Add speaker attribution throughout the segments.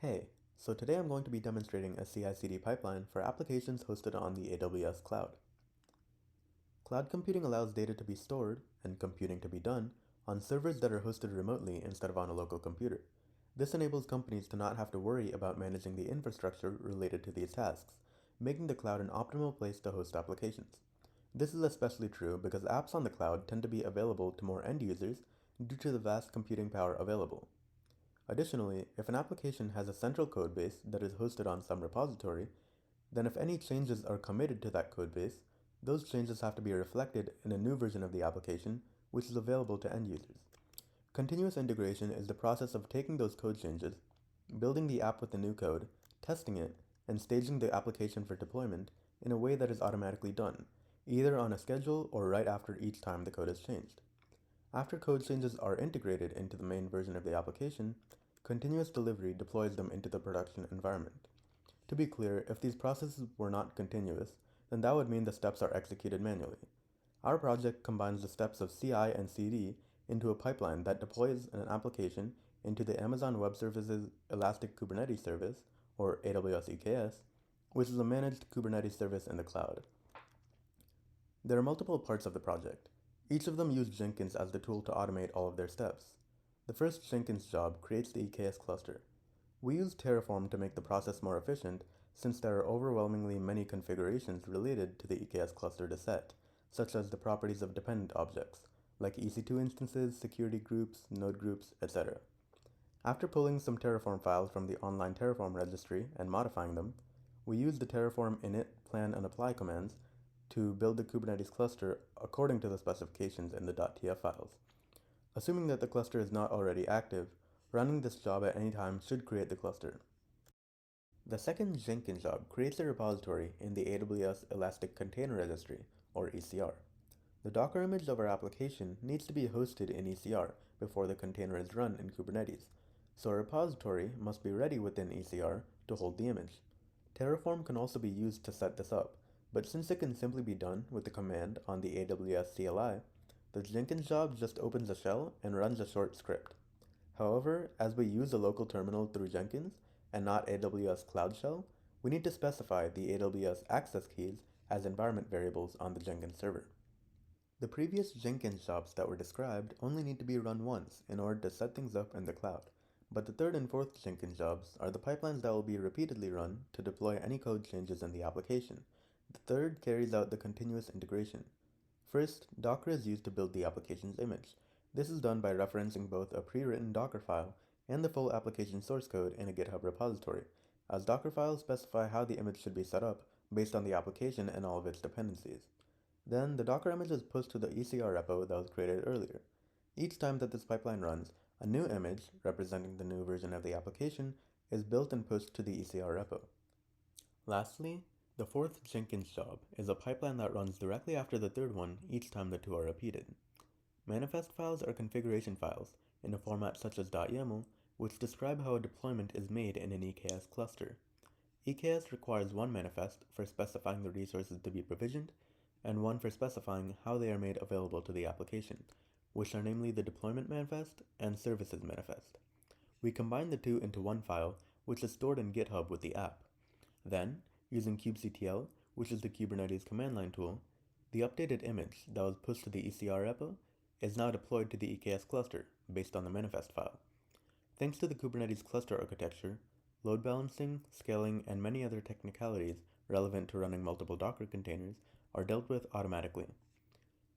Speaker 1: Hey, so today I'm going to be demonstrating a CI/CD pipeline for applications hosted on the AWS cloud. Cloud computing allows data to be stored and computing to be done on servers that are hosted remotely instead of on a local computer. This enables companies to not have to worry about managing the infrastructure related to these tasks, making the cloud an optimal place to host applications. This is especially true because apps on the cloud tend to be available to more end users due to the vast computing power available. Additionally, if an application has a central codebase that is hosted on some repository, then if any changes are committed to that codebase, those changes have to be reflected in a new version of the application, which is available to end users. Continuous integration is the process of taking those code changes, building the app with the new code, testing it, and staging the application for deployment in a way that is automatically done, either on a schedule or right after each time the code is changed. After code changes are integrated into the main version of the application, continuous delivery deploys them into the production environment. To be clear, if these processes were not continuous, then that would mean the steps are executed manually. Our project combines the steps of CI and CD into a pipeline that deploys an application into the Amazon Web Services Elastic Kubernetes Service, or AWS EKS, which is a managed Kubernetes service in the cloud. There are multiple parts of the project. Each of them use Jenkins as the tool to automate all of their steps. The first Jenkins job creates the EKS cluster. We use Terraform to make the process more efficient since there are overwhelmingly many configurations related to the EKS cluster to set, such as the properties of dependent objects, like EC2 instances, security groups, node groups, etc. After pulling some Terraform files from the online Terraform registry and modifying them, we use the Terraform init, plan, and apply commands to build the Kubernetes cluster according to the specifications in the .tf files. Assuming that the cluster is not already active, running this job at any time should create the cluster. The second Jenkins job creates a repository in the AWS Elastic Container Registry, or ECR. The Docker image of our application needs to be hosted in ECR before the container is run in Kubernetes, so a repository must be ready within ECR to hold the image. Terraform can also be used to set this up, but since it can simply be done with the command on the AWS CLI, the Jenkins job just opens a shell and runs a short script. However, as we use a local terminal through Jenkins and not AWS Cloud Shell, we need to specify the AWS access keys as environment variables on the Jenkins server. The previous Jenkins jobs that were described only need to be run once in order to set things up in the cloud, but the third and fourth Jenkins jobs are the pipelines that will be repeatedly run to deploy any code changes in the application. The third carries out the continuous integration. First, Docker is used to build the application's image. This is done by referencing both a pre-written Docker file and the full application source code in a GitHub repository, as Docker files specify how the image should be set up based on the application and all of its dependencies. Then, the Docker image is pushed to the ECR repo that was created earlier. Each time that this pipeline runs, a new image, representing the new version of the application, is built and pushed to the ECR repo. Lastly, the fourth Jenkins job is a pipeline that runs directly after the third one each time the two are repeated. Manifest files are configuration files in a format such as .yaml, which describe how a deployment is made in an EKS cluster. EKS requires one manifest for specifying the resources to be provisioned, and one for specifying how they are made available to the application, which are namely the deployment manifest and services manifest. We combine the two into one file, which is stored in GitHub with the app. Then, using kubectl, which is the Kubernetes command line tool, the updated image that was pushed to the ECR repo is now deployed to the EKS cluster based on the manifest file. Thanks to the Kubernetes cluster architecture, load balancing, scaling, and many other technicalities relevant to running multiple Docker containers are dealt with automatically.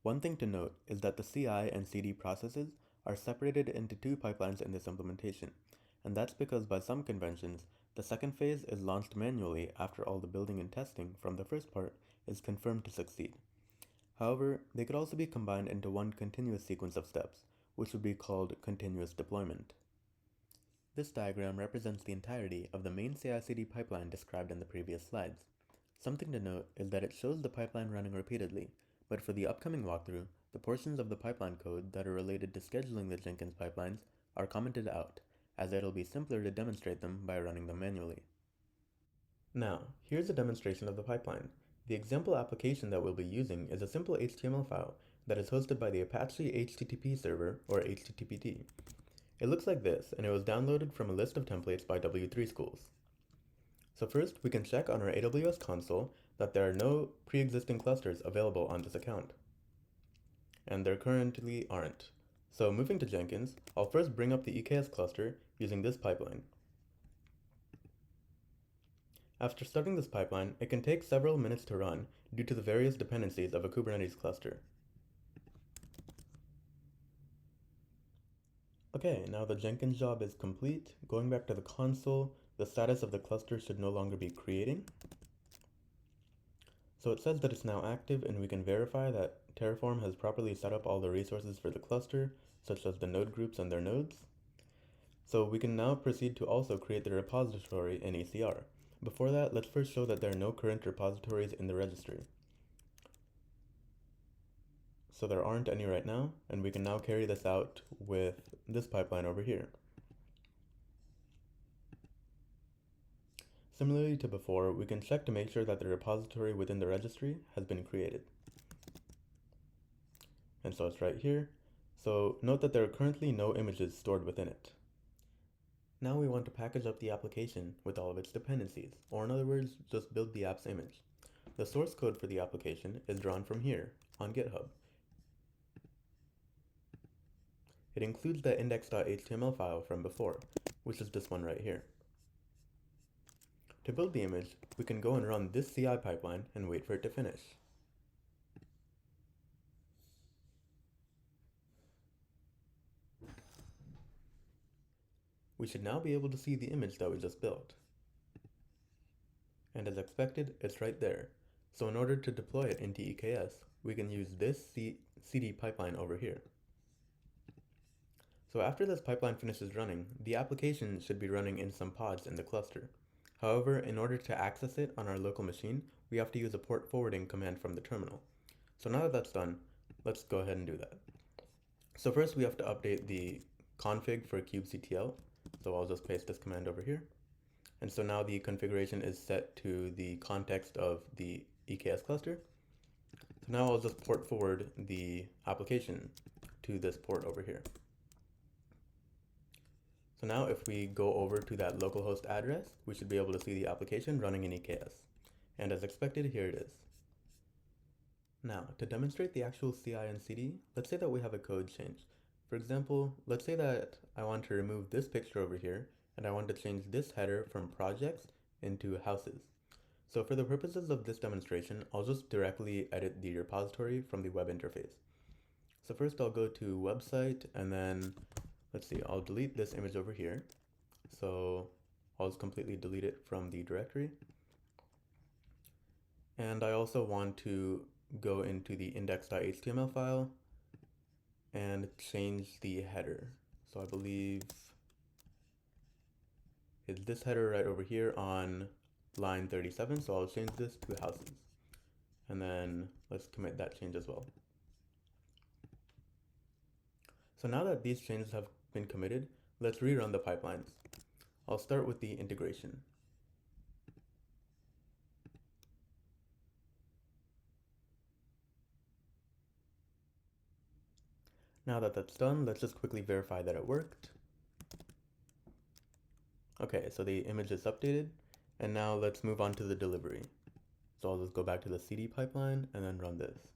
Speaker 1: One thing to note is that the CI and CD processes are separated into two pipelines in this implementation, and that's because by some conventions, the second phase is launched manually after all the building and testing from the first part is confirmed to succeed. However, they could also be combined into one continuous sequence of steps, which would be called continuous deployment. This diagram represents the entirety of the main CI/CD pipeline described in the previous slides. Something to note is that it shows the pipeline running repeatedly, but for the upcoming walkthrough, the portions of the pipeline code that are related to scheduling the Jenkins pipelines are commented out, as it'll be simpler to demonstrate them by running them manually. Now, here's a demonstration of the pipeline. The example application that we'll be using is a simple HTML file that is hosted by the Apache HTTP server, or HTTPD. It looks like this, and it was downloaded from a list of templates by W3 schools. So first, we can check on our AWS console that there are no pre-existing clusters available on this account. And there currently aren't. So moving to Jenkins, I'll first bring up the EKS cluster using this pipeline. After starting this pipeline, it can take several minutes to run due to the various dependencies of a Kubernetes cluster. Okay, now the Jenkins job is complete. Going back to the console, the status of the cluster should no longer be creating. So it says that it's now active, and we can verify that Terraform has properly set up all the resources for the cluster, such as the node groups and their nodes. So we can now proceed to also create the repository in ECR. Before that, let's first show that there are no current repositories in the registry. So there aren't any right now, and we can now carry this out with this pipeline over here. Similarly to before, we can check to make sure that the repository within the registry has been created. And so it's right here. So note that there are currently no images stored within it. Now we want to package up the application with all of its dependencies, or in other words, just build the app's image. The source code for the application is drawn from here on GitHub. It includes the index.html file from before, which is this one right here. To build the image, we can go and run this CI pipeline and wait for it to finish. We should now be able to see the image that we just built. And as expected, it's right there. So in order to deploy it into EKS, we can use this CD pipeline over here. So after this pipeline finishes running, the application should be running in some pods in the cluster. However, in order to access it on our local machine, we have to use a port forwarding command from the terminal. So now that that's done, let's go ahead and do that. So first we have to update the config for kubectl. So I'll just paste this command over here. And so now the configuration is set to the context of the EKS cluster. So now I'll just port forward the application to this port over here. So now if we go over to that localhost address, we should be able to see the application running in EKS. And as expected, here it is. Now, to demonstrate the actual CI and CD, let's say that we have a code change. For example, let's say that I want to remove this picture over here, and I want to change this header from projects into houses. So for the purposes of this demonstration, I'll just directly edit the repository from the web interface. So first I'll go to website, and then let's see, I'll delete this image over here. So I'll just completely delete it from the directory. And I also want to go into the index.html file and change the header. So I believe it's this header right over here on line 37. So I'll change this to houses. And then let's commit that change as well. So now that these changes have been committed, let's rerun the pipelines. I'll start with the integration. Now that that's done, let's just quickly verify that it worked. Okay, so the image is updated, and now let's move on to the delivery. So I'll just go back to the CD pipeline and then run this.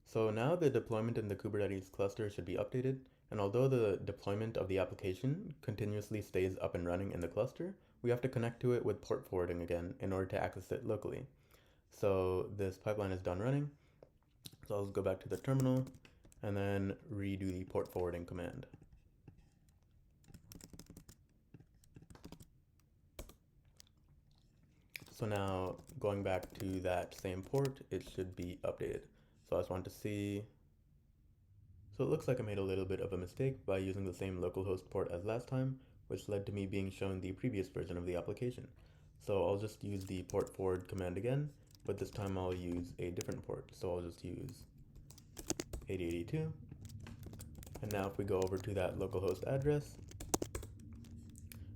Speaker 1: So now the deployment in the Kubernetes cluster should be updated, and although the deployment of the application continuously stays up and running in the cluster, we have to connect to it with port forwarding again in order to access it locally. So this pipeline is done running. So I'll just go back to the terminal and then redo the port forwarding command. So now going back to that same port, it should be updated. So I just want to see. So it looks like I made a little bit of a mistake by using the same localhost port as last time, which led to me being shown the previous version of the application. So I'll just use the port forward command again, but this time I'll use a different port. So I'll just use 8082. And now if we go over to that localhost address,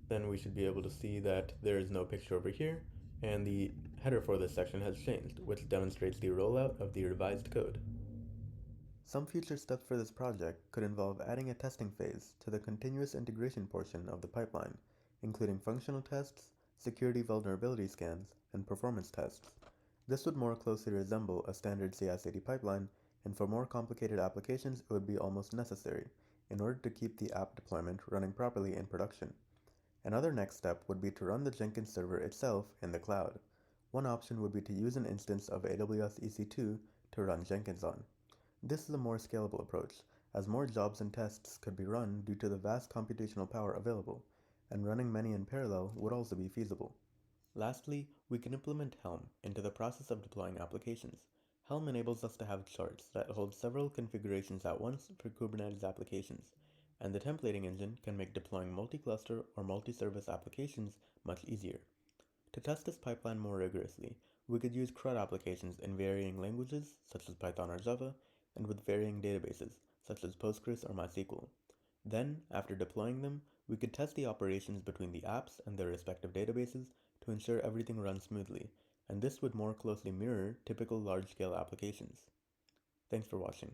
Speaker 1: then we should be able to see that there is no picture over here, and the header for this section has changed, which demonstrates the rollout of the revised code. Some future steps for this project could involve adding a testing phase to the continuous integration portion of the pipeline, including functional tests, security vulnerability scans, and performance tests. This would more closely resemble a standard CI/CD pipeline, and for more complicated applications, it would be almost necessary in order to keep the app deployment running properly in production. Another next step would be to run the Jenkins server itself in the cloud. One option would be to use an instance of AWS EC2 to run Jenkins on. This is a more scalable approach, as more jobs and tests could be run due to the vast computational power available, and running many in parallel would also be feasible. Lastly, we can implement Helm into the process of deploying applications. Helm enables us to have charts that hold several configurations at once for Kubernetes applications, and the templating engine can make deploying multi-cluster or multi-service applications much easier. To test this pipeline more rigorously, we could use CRUD applications in varying languages, such as Python or Java, and with varying databases, such as Postgres or MySQL. Then, after deploying them, we could test the operations between the apps and their respective databases to ensure everything runs smoothly, and this would more closely mirror typical large-scale applications. Thanks for watching.